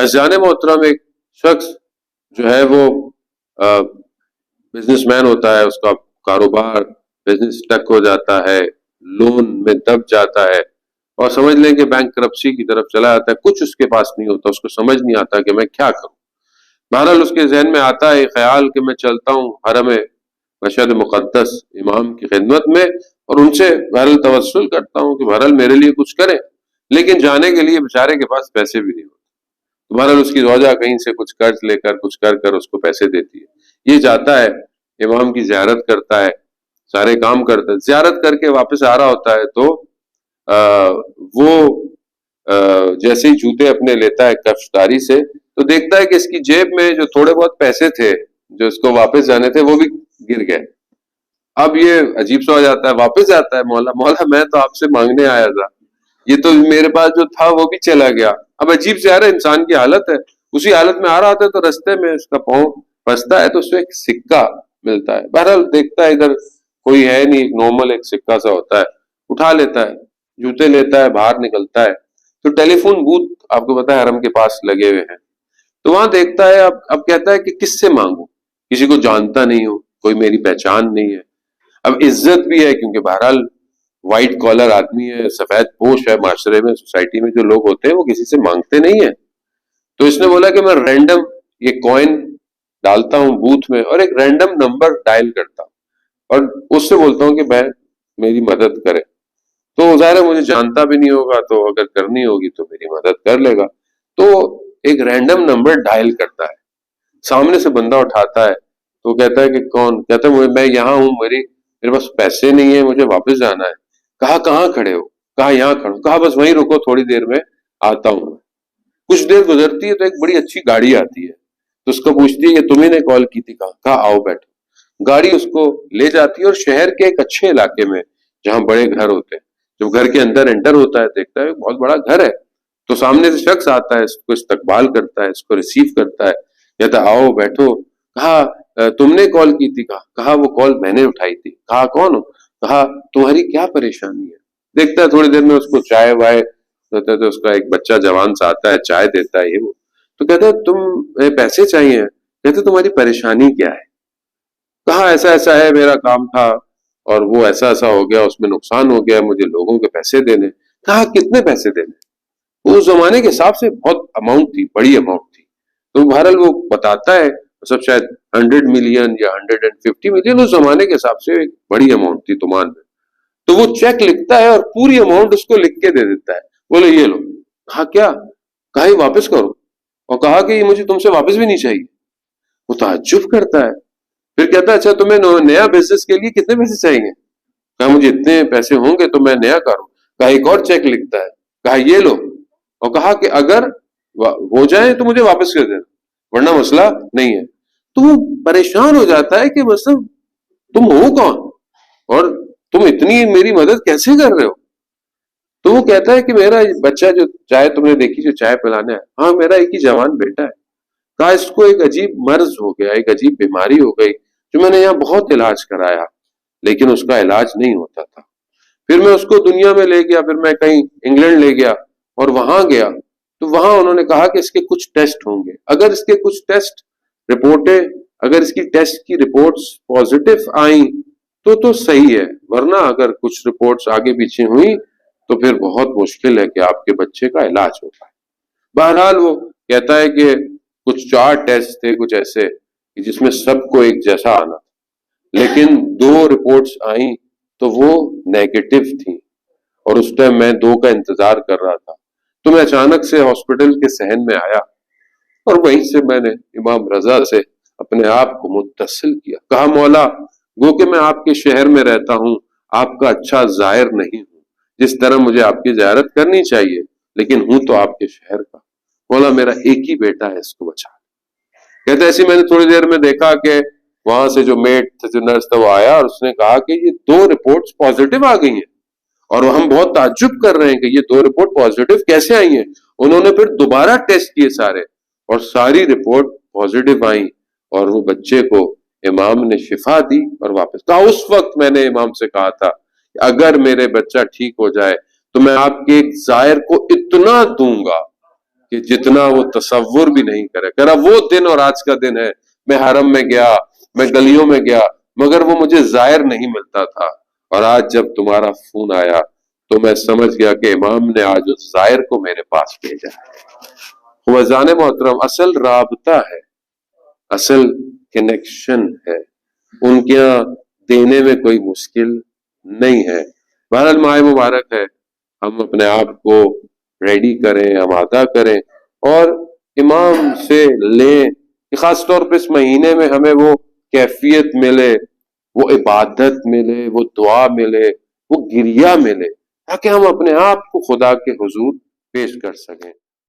عزیزان محترم، ایک شخص جو ہے وہ بزنس مین ہوتا ہے، اس کا کاروبار بزنس ٹک ہو جاتا ہے، لون میں دب جاتا ہے، اور سمجھ لیں کہ بینک کرپسی کی طرف چلا جاتا ہے، کچھ اس کے پاس نہیں ہوتا، اس کو سمجھ نہیں آتا کہ میں کیا کروں۔ بہرحال اس کے ذہن میں آتا ہے خیال کہ میں چلتا ہوں حرم مشہد مقدس امام کی خدمت میں، اور ان سے بہرحال توسل کرتا ہوں کہ بہرحال میرے لیے کچھ کریں، لیکن جانے کے لیے بیچارے کے پاس پیسے بھی نہیں ہوتے۔ بہرحال اس کی زوجہ کہیں سے کچھ قرض لے کر کچھ کر اس کو پیسے دیتی ہے، یہ جاتا ہے امام کی زیارت کرتا ہے، سارے کام کرتا ہے، زیارت کر کے واپس آ رہا ہوتا ہے تو وہ جیسے ہی جوتے اپنے لیتا ہے کفشداری سے، تو دیکھتا ہے کہ اس کی جیب میں جو تھوڑے بہت پیسے تھے جو اس کو واپس جانے تھے وہ بھی گر گئے۔ اب یہ عجیب سا ہو جاتا ہے، واپس جاتا ہے، مولا میں تو آپ سے مانگنے آیا تھا، یہ تو میرے پاس جو تھا وہ بھی چلا گیا۔ اب عجیب سے آ رہا ہے، انسان کی حالت ہے، اسی حالت میں آ رہا تھا تو رستے میں اس کا پاؤں پھنستا ہے تو اس کو ایک سکہ ملتا ہے۔ بہرحال دیکھتا ہے ادھر کوئی ہے نہیں، ایک نارمل ایک سکہ سا ہوتا ہے، اٹھا لیتا ہے، جوتے لیتا ہے، باہر نکلتا ہے تو ٹیلی فون بوتھ آپ کو پتا ہے حرم کے پاس لگے ہوئے ہیں، تو وہاں دیکھتا ہے، اب کہتا ہے کہ کس سے مانگوں، کسی کو جانتا نہیں ہوں، کوئی میری پہچان نہیں ہے۔ اب عزت بھی ہے کیونکہ بہرحال وائٹ کالر آدمی ہے، سفید پوش ہے، معاشرے میں سوسائٹی میں جو لوگ ہوتے ہیں وہ کسی سے مانگتے نہیں ہیں۔ تو اس نے بولا کہ میں رینڈم یہ کوائن ڈالتا ہوں بوتھ میں اور ایک رینڈم نمبر ڈائل کرتا ہوں اور اس سے بولتا ہوں کہ میں میری مدد کرے، تو ظاہر ہے مجھے جانتا بھی نہیں ہوگا، تو اگر کرنی ہوگی تو میری مدد کر لے گا۔ تو ایک رینڈم نمبر ڈائل کرتا ہے، سامنے سے بندہ اٹھاتا ہے تو کہتا ہے کہ کون؟ کہتا ہے میں یہاں ہوں، میرے پاس پیسے نہیں ہیں، مجھے واپس جانا ہے۔ کہا کہاں کھڑے ہو؟ کہا یہاں کھڑا ہوں۔ کہا بس وہیں رکو، تھوڑی دیر میں آتا ہوں۔ کچھ دیر گزرتی ہے تو ایک بڑی اچھی گاڑی آتی ہے، تو اس کو پوچھتی ہے کہ تمہیں نے کال کی تھی؟ کہا آؤ بیٹھو۔ گاڑی اس کو لے جاتی ہے اور شہر کے ایک اچھے علاقے میں جہاں بڑے گھر ہوتے ہیں، جب گھر کے اندر انٹر ہوتا ہے دیکھتا ہے بہت بڑا گھر ہے، تو سامنے سے شخص آتا ہے، اس کو استقبال کرتا ہے، اس کو ریسیو کرتا ہے، کہتا ہے آؤ بیٹھو۔ کہا تم نے کال کی تھی؟ کہا وہ کال میں نے اٹھائی تھی۔ کہا کون ہو؟ کہا تمہاری کیا پریشانی ہے؟ دیکھتا ہے تھوڑی دیر میں اس کو چائے وائے ہوتا ہے تو اس کا ایک بچہ جوان سا آتا ہے، چائے دیتا ہے، یہ وہ، تو کہتا ہے تم پیسے چاہیے؟ کہتے تمہاری پریشانی کیا ہے؟ کہا ایسا ایسا ہے، میرا کام تھا اور وہ ایسا ایسا ہو گیا، اس میں نقصان ہو گیا، مجھے لوگوں کے پیسے دینے۔ کہا کتنے پیسے دینے؟ اس زمانے کے حساب سے بہت اماؤنٹ تھی، بڑی اماؤنٹ تھی، تو بہرحال وہ بتاتا ہے سب شاید 100 ملین یا 150 ملین، اس زمانے کے حساب سے ایک بڑی اماؤنٹ تھی تمان میں۔ تو وہ چیک لکھتا ہے اور پوری اماؤنٹ اس کو لکھ کے دے دیتا ہے، بولے یہ لو۔ کہا کیا؟ کہا یہ واپس کرو، اور کہا کہ یہ مجھے تم سے واپس بھی نہیں چاہیے۔ وہ تعجب کرتا ہے، پھر کہتا ہے اچھا تمہیں نیا بزنس کے لیے کتنے پیسے چاہیے؟ کہا مجھے اتنے پیسے ہوں گے تو میں نیا کروں۔ کہا ایک اور چیک لکھتا ہے، کہا یہ لو، اور کہا کہ اگر ہو جائے تو مجھے واپس کر دینا ورنہ مسئلہ نہیں ہے۔ تو وہ پریشان ہو جاتا ہے کہ مطلب تم ہو کون اور تم اتنی میری مدد کیسے کر رہے ہو؟ تو وہ کہتا ہے کہ میرا بچہ جو چائے تم نے دیکھی جو چائے پلانا ہے، ہاں میرا ایک ہی جوان بیٹا ہے۔ کہا اس کو ایک عجیب مرض ہو گیا، ایک عجیب بیماری ہو گئی جو میں نے یہاں بہت علاج کرایا لیکن اس کا علاج نہیں ہوتا تھا۔ پھر میں اس کو دنیا میں لے گیا، پھر میں کہیں انگلینڈ لے گیا اور وہاں گیا تو وہاں انہوں نے کہا کہ اس کے کچھ ٹیسٹ ہوں گے، اگر اس کے کچھ ٹیسٹ رپورٹیں، اگر اس کی ٹیسٹ کی رپورٹس پازیٹیو آئیں تو صحیح ہے، ورنہ اگر کچھ رپورٹس آگے پیچھے ہوئی تو پھر بہت مشکل ہے کہ آپ کے بچے کا علاج ہو پائے۔ بہرحال وہ کہتا ہے کہ کچھ 4 ٹیسٹ تھے کچھ ایسے جس میں سب کو ایک جیسا آنا تھا، لیکن 2 رپورٹس آئیں تو وہ نیگیٹو تھیں، اور اس ٹائم میں 2 کا انتظار کر رہا تھا۔ تو میں اچانک سے ہاسپٹل کے صحن میں آیا اور وہیں سے میں نے امام رضا سے اپنے آپ کو متصل کیا۔ کہا مولا گو کہ میں آپ کے شہر میں رہتا ہوں، آپ کا اچھا زائر نہیں ہوں، جس طرح مجھے آپ کی زیارت کرنی چاہیے، لیکن ہوں تو آپ کے شہر کا۔ مولا میرا ایک ہی بیٹا ہے، اس کو بچا۔ کہتے ایسی میں نے تھوڑی دیر میں دیکھا کہ وہاں سے جو میٹ تھا، جو نرس تھا، وہ آیا اور اس نے کہا کہ یہ 2 رپورٹس پازیٹیو آ گئی ہیں، اور ہم بہت تعجب کر رہے ہیں کہ یہ 2 رپورٹ پازیٹیو کیسے آئی ہیں۔ انہوں نے پھر دوبارہ ٹیسٹ کیے سارے، اور ساری رپورٹ پازیٹیو آئیں، اور وہ بچے کو امام نے شفا دی اور واپس کہا۔ اس وقت میں نے امام سے کہا تھا کہ اگر میرے بچہ ٹھیک ہو جائے تو میں آپ کے ایک زائر کو اتنا دوں گا کہ جتنا وہ تصور بھی نہیں کرے. کہ وہ دن اور آج کا دن ہے، میں حرم میں گیا، میں گلیوں میں گیا، مگر وہ مجھے زائر نہیں ملتا تھا، اور آج جب تمہارا فون آیا تو میں سمجھ گیا کہ امام نے آج اس زائر کو میرے پاس بھیجا ہے. وزان محترم، اصل رابطہ ہے، اصل کنیکشن ہے، ان کے یہاں دینے میں کوئی مشکل نہیں ہے. بہرحال ماہ مبارک ہے، ہم اپنے آپ کو ریڈی کریں، آمادہ کریں اور امام سے لیں کہ خاص طور پہ اس مہینے میں ہمیں وہ کیفیت ملے، وہ عبادت ملے، وہ دعا ملے، وہ گریہ ملے، تاکہ ہم اپنے آپ کو خدا کے حضور پیش کر سکیں.